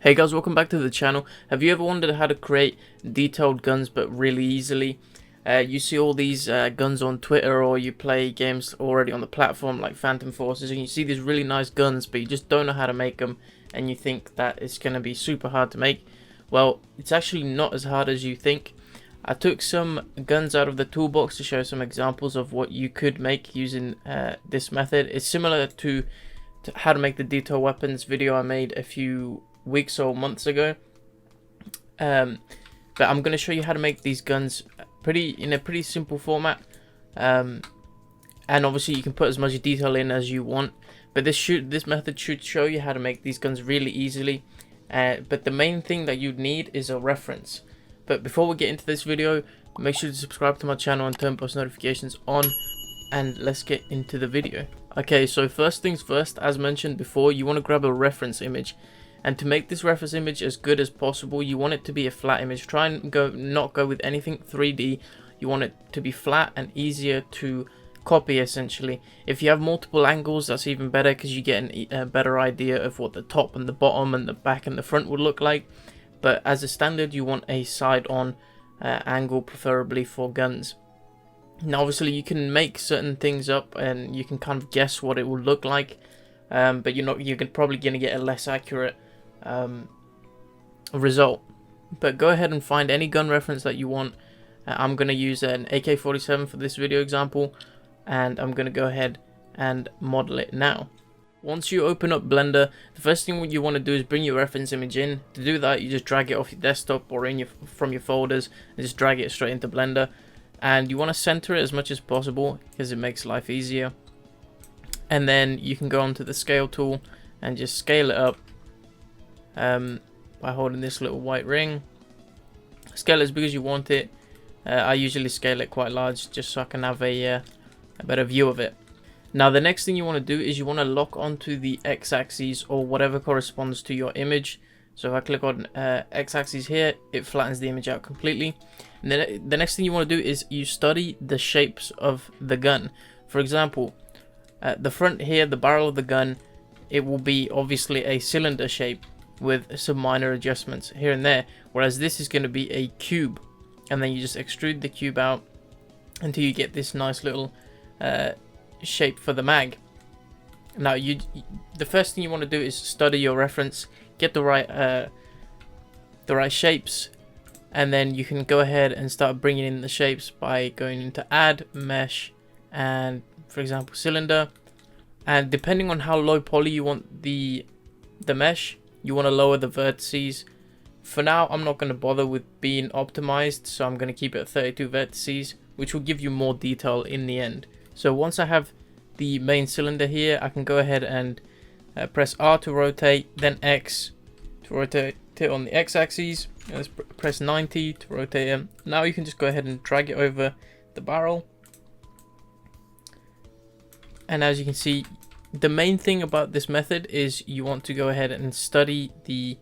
Hey guys, welcome back to the channel. Have you ever wondered how to create detailed guns but really easily? You see all these guns on Twitter, or you play games already on the platform like Phantom Forces, and you see these really nice guns but you just don't know how to make them, and you think that it's going to be super hard to make. Well, it's actually not as hard as you think. I took some guns out of the toolbox to show some examples of what you could make using this method. It's similar to how to make the detail weapons video I made a few weeks or months ago, but I'm going to show you how to make these guns in a pretty simple format, and obviously you can put as much detail in as you want, but this method should show you how to make these guns really easily. But the main thing that you'd need is a reference. But before we get into this video, make sure to subscribe to my channel and turn post notifications on, and let's get into the video. Okay, so first things first, as mentioned before, you want to grab a reference image. And to make this reference image as good as possible, you want it to be a flat image. Try and not go with anything 3D. You want it to be flat and easier to copy, essentially. If you have multiple angles, that's even better, because you get a better idea of what the top and the bottom and the back and the front would look like. But as a standard, you want a side-on angle, preferably for guns. Now, obviously, you can make certain things up and you can kind of guess what it will look like, but you're probably going to get a less accurate result. But go ahead and find any gun reference that you want. I'm going to use an AK-47 for this video example, and I'm going to go ahead and model it now. Once you open up Blender, the first thing you want to do is bring your reference image in. To do that, you just drag it off your desktop or from your folders and just drag it straight into Blender. And you want to center it as much as possible because it makes life easier. And then you can go onto the scale tool and just scale it up by holding this little white ring. Scale it as big as you want it. I usually scale it quite large just so I can have a better view of it. Now, the next thing you want to do is you want to lock onto the x-axis or whatever corresponds to your image. So if I click on x-axis here, it flattens the image out completely. And then the next thing you want to do is you study the shapes of the gun. For example, the front here, the barrel of the gun, it will be obviously a cylinder shape with some minor adjustments here and there, whereas this is going to be a cube, and then you just extrude the cube out until you get this nice little shape for the mag. Now, the first thing you want to do is study your reference, get the right shapes, and then you can go ahead and start bringing in the shapes by going into add, mesh, and for example cylinder. And depending on how low poly you want the mesh, you want to lower the vertices. For now, I'm not going to bother with being optimized, so I'm going to keep it at 32 vertices, which will give you more detail in the end. So once I have the main cylinder here, I can go ahead and press R to rotate, then X to rotate it on the x-axis. Let's press 90 to rotate it. Now you can just go ahead and drag it over the barrel. And as you can see, the main thing about this method is you want to go ahead and study the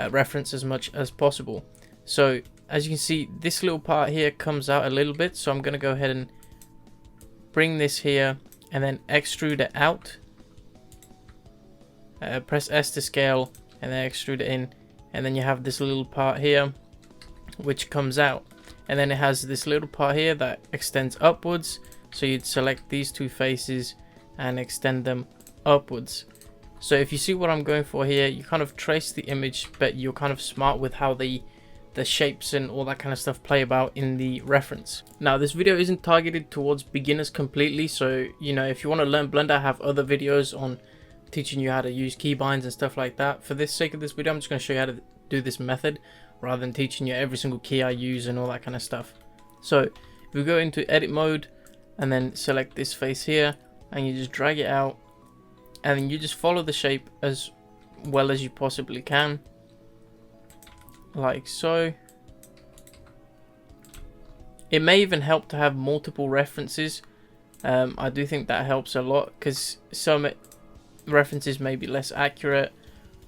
reference as much as possible. So as you can see, this little part here comes out a little bit, so I'm going to go ahead and bring this here and then extrude it out. Press S to scale and then extrude it in, and then you have this little part here which comes out, and then it has this little part here that extends upwards. So you'd select these two faces and extend them upwards. So if you see what I'm going for here, you kind of trace the image, but you're kind of smart with how the shapes and all that kind of stuff play about in the reference. Now, this video isn't targeted towards beginners completely, so if you want to learn Blender, I have other videos on teaching you how to use keybinds and stuff like that. For the sake of this video, I'm just going to show you how to do this method rather than teaching you every single key I use and all that kind of stuff. So if we go into edit mode and then select this face here, and you just drag it out, and then you just follow the shape as well as you possibly can, like so. It may even help to have multiple references. I do think that helps a lot, because some references may be less accurate.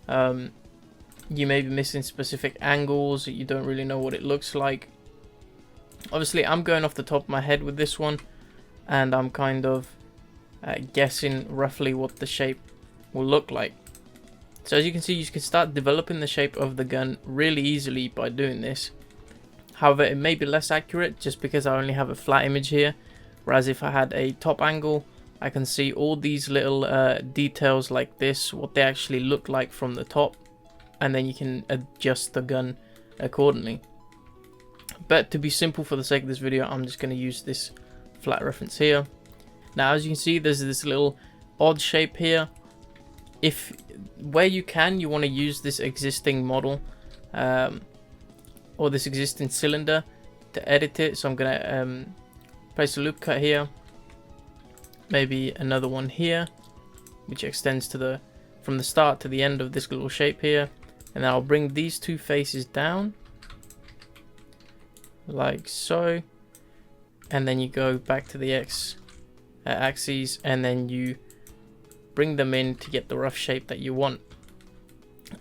You may be missing specific angles that you don't really know what it looks like. Obviously, I'm going off the top of my head with this one, and I'm kind of guessing roughly what the shape will look like. So as you can see, you can start developing the shape of the gun really easily by doing this. However, it may be less accurate just because I only have a flat image here, whereas if I had a top angle, I can see all these little details like this, what they actually look like from the top, and then you can adjust the gun accordingly. But to be simple for the sake of this video, I'm just going to use this flat reference here. Now as you can see, there's this little odd shape here. If where you can, you want to use this existing model or this existing cylinder to edit it. So I'm going to place a loop cut here, maybe another one here, which extends to from the start to the end of this little shape here, and then I'll bring these two faces down like so, and then you go back to the axes, and then you bring them in to get the rough shape that you want.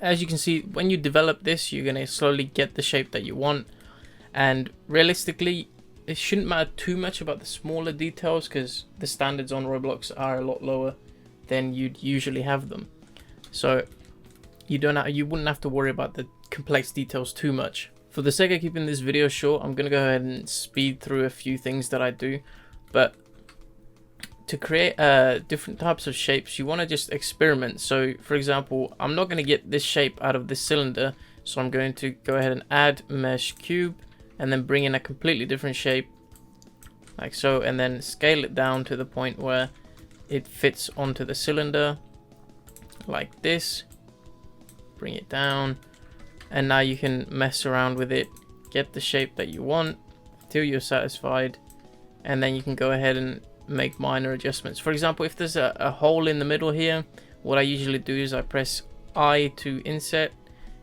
As you can see, when you develop this, you're going to slowly get the shape that you want, and realistically it shouldn't matter too much about the smaller details because the standards on Roblox are a lot lower than you'd usually have them, so you wouldn't have to worry about the complex details too much. For the sake of keeping this video short, I'm going to go ahead and speed through a few things that I do. But to create different types of shapes, you want to just experiment. So for example, I'm not going to get this shape out of this cylinder, so I'm going to go ahead and add mesh cube and then bring in a completely different shape like so, and then scale it down to the point where it fits onto the cylinder like this. Bring it down, and now you can mess around with it, get the shape that you want till you're satisfied, and then you can go ahead and make minor adjustments. For example, if there's a hole in the middle here, what I usually do is I press I to inset,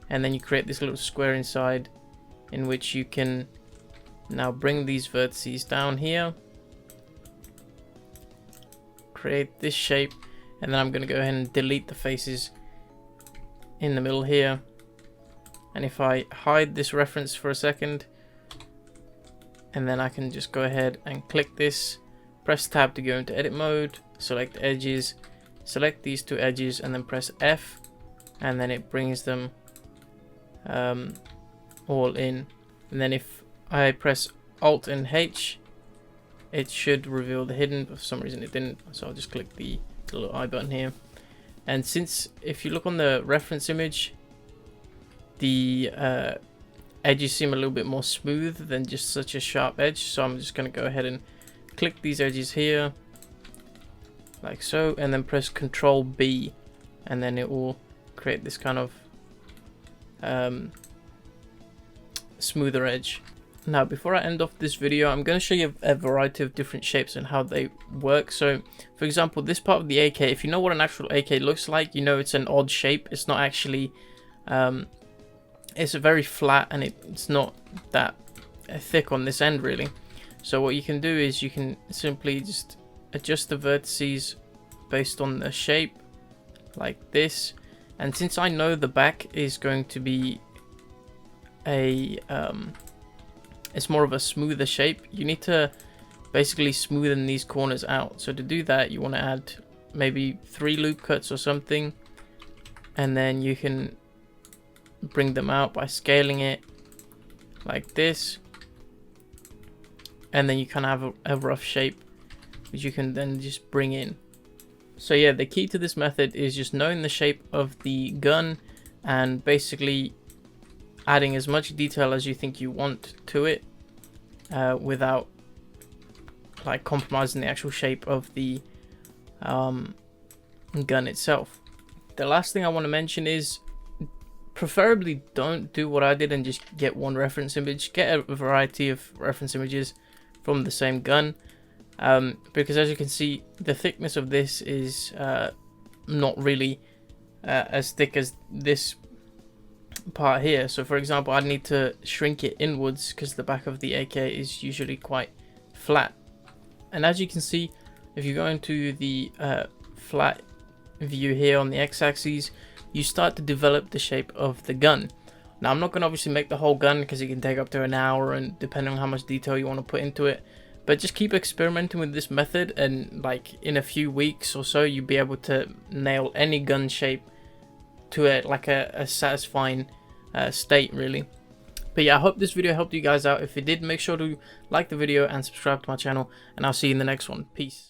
and then you create this little square inside in which you can now bring these vertices down here, create this shape, and then I'm going to go ahead and delete the faces in the middle here. And if I hide this reference for a second, and then I can just go ahead and click this, press tab to go into edit mode, select edges, select these two edges, and then press F, and then it brings them all in. And then if I press Alt and H, it should reveal the hidden, but for some reason it didn't, so I'll just click the little I button here. And since if you look on the reference image, the edges seem a little bit more smooth than just such a sharp edge, so I'm just going to go ahead and click these edges here like so, and then press Control B, and then it will create this kind of smoother edge. Now before I end off this video, I'm going to show you a variety of different shapes and how they work. So for example, this part of the AK, if you know what an actual AK looks like, you know it's an odd shape. It's not actually it's very flat, and it's not that thick on this end really. So what you can do is you can simply just adjust the vertices based on the shape like this, and since I know the back is going to be a it's more of a smoother shape, you need to basically smoothen these corners out. So to do that, you want to add maybe 3 loop cuts or something, and then you can bring them out by scaling it like this, and then you kind of have a rough shape which you can then just bring in. So yeah, the key to this method is just knowing the shape of the gun and basically adding as much detail as you think you want to it without like compromising the actual shape of the gun itself. The last thing I want to mention is preferably don't do what I did and just get one reference image. Get a variety of reference images from the same gun, because as you can see, the thickness of this is not really as thick as this part here. So for example, I'd need to shrink it inwards because the back of the AK is usually quite flat. And as you can see, if you go into the flat view here on the x-axis, you start to develop the shape of the gun. Now I'm not going to obviously make the whole gun because it can take up to an hour, and depending on how much detail you want to put into it, but just keep experimenting with this method, and like in a few weeks or so you'll be able to nail any gun shape to a satisfying state, really. But yeah, I hope this video helped you guys out. If it did, make sure to like the video and subscribe to my channel, and I'll see you in the next one. Peace.